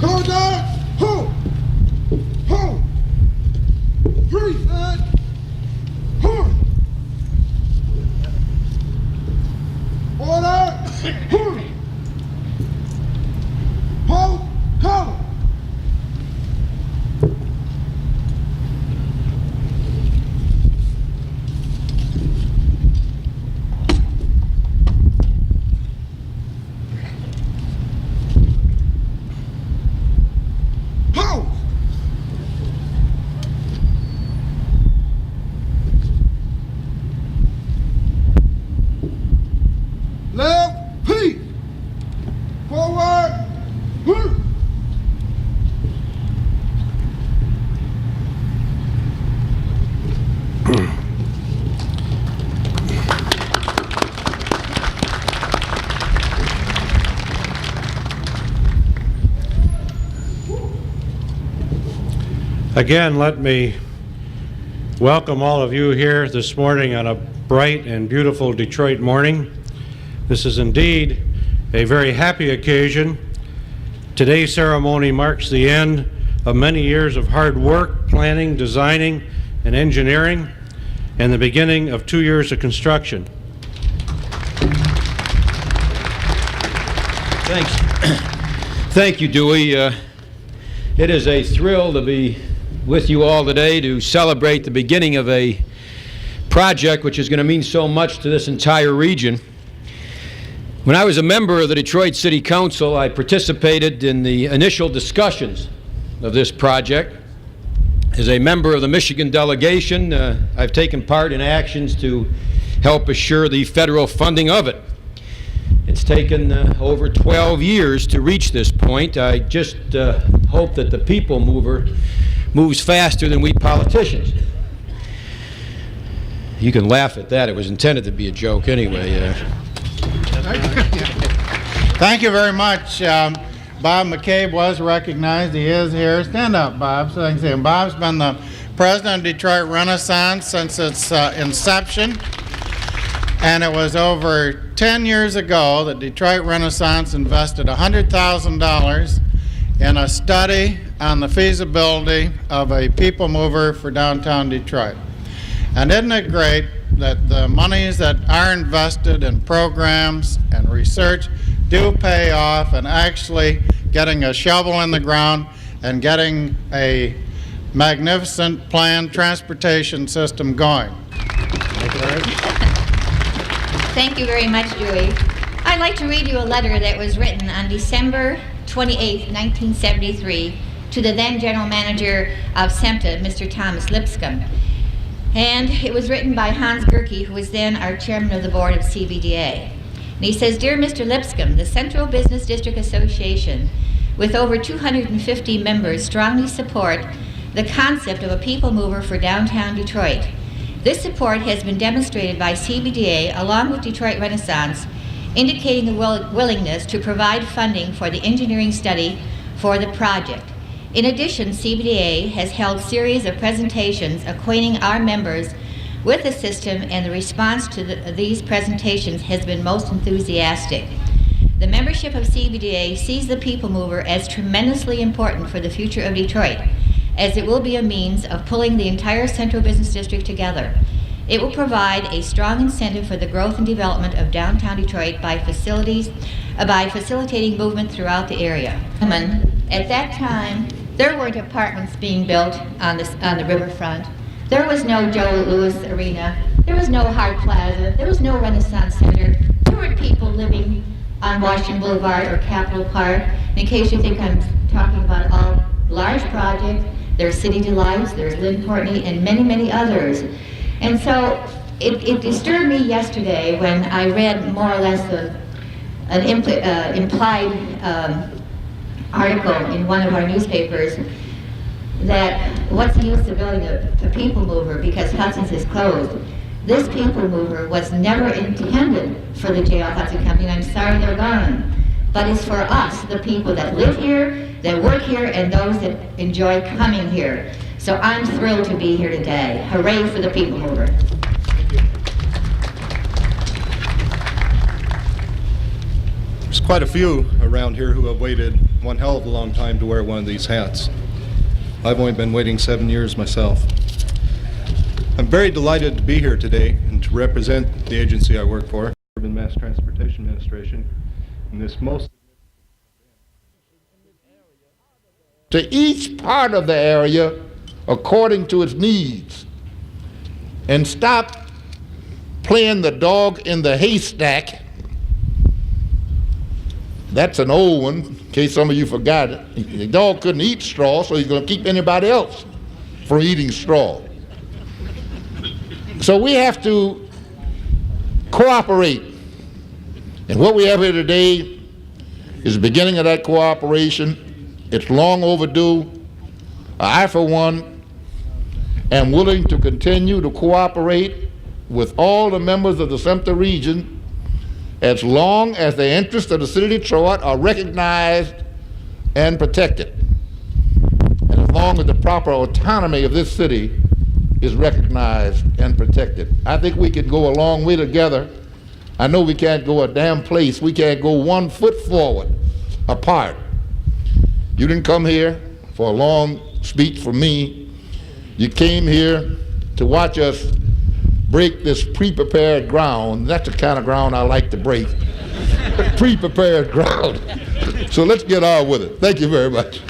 Call down. Hold. Hold. Freeze. Hold. Order. Hold. Hold. Call. Left, peak. Forward, move. Again, let me welcome all of you here this morning on a bright and beautiful Detroit morning. This is indeed a very happy occasion. Today's ceremony marks the end of many years of hard work, planning, designing, and engineering, and the beginning of 2 years of construction. Thanks. Thank you, Dewey. It is a thrill to be with you all today to celebrate the beginning of a project which is going to mean so much to this entire region. When I was a member of the Detroit City Council, I participated in the initial discussions of this project. As a member of the Michigan delegation, I've taken part in actions to help assure the federal funding of it. It's taken over 12 years to reach this point. I just hope that the people mover moves faster than we politicians. You can laugh at that. It was intended to be a joke anyway. Thank you very much. Bob McCabe was recognized. He is here. Stand up, Bob, so I can see him. Bob's been the president of Detroit Renaissance since its inception. And it was over 10 years ago that Detroit Renaissance invested $100,000 in a study on the feasibility of a people mover for downtown Detroit. And isn't it great that the monies that are invested in programs and research do pay off, and actually getting a shovel in the ground and getting a magnificent planned transportation system going. Thank you very much, Dewey. I'd like to read you a letter that was written on December 28, 1973, to the then General Manager of SEMTA, Mr. Thomas Lipscomb. And it was written by Hans Gehrke, who was then our chairman of the board of CBDA. And he says, "Dear Mr. Lipscomb, the Central Business District Association, with over 250 members, strongly support the concept of a people mover for downtown Detroit. This support has been demonstrated by CBDA along with Detroit Renaissance, indicating a willingness to provide funding for the engineering study for the project. In addition, CBDA has held a series of presentations acquainting our members with the system, and the response to these presentations has been most enthusiastic. The membership of CBDA sees the people mover as tremendously important for the future of Detroit, as it will be a means of pulling the entire Central Business District together. It will provide a strong incentive for the growth and development of downtown Detroit by facilitating movement throughout the area." At that time, there weren't apartments being built on the riverfront. There was no Joe Louis Arena. There was no Hart Plaza. There was no Renaissance Center. There weren't people living on Washington Boulevard or Capitol Park. In case you think I'm talking about all large projects, there's City Delights, there's Lynn Courtney, and many, many others. And so it disturbed me yesterday when I read more or less an implied article in one of our newspapers that what's the use of building a people mover because Hudson's is closed. This people mover was never intended for the J.L. Hudson Company, and I'm sorry they're gone. But it's for us, the people that live here, that work here, and those that enjoy coming here. So I'm thrilled to be here today. Hooray for the people mover. There's quite a few around here who have waited one hell of a long time to wear one of these hats. I've only been waiting 7 years myself. I'm very delighted to be here today and to represent the agency I work for, Urban Mass Transportation Administration, in this most to each part of the area according to its needs, and stop playing the dog in the haystack. That's an old one, in case some of you forgot it. The dog couldn't eat straw, so he's going to keep anybody else from eating straw. So we have to cooperate. And what we have here today is the beginning of that cooperation. It's long overdue. I, for one, am willing to continue to cooperate with all the members of the SEMTA region as long as the interests of the city of Detroit are recognized and protected, and as long as the proper autonomy of this city is recognized and protected. I think we can go a long way together. I know we can't go a damn place. We can't go 1 foot forward apart. You didn't come here for a long speech from me. You came here to watch us break this pre-prepared ground. That's the kind of ground I like to break. Pre-prepared ground. So let's get on with it. Thank you very much.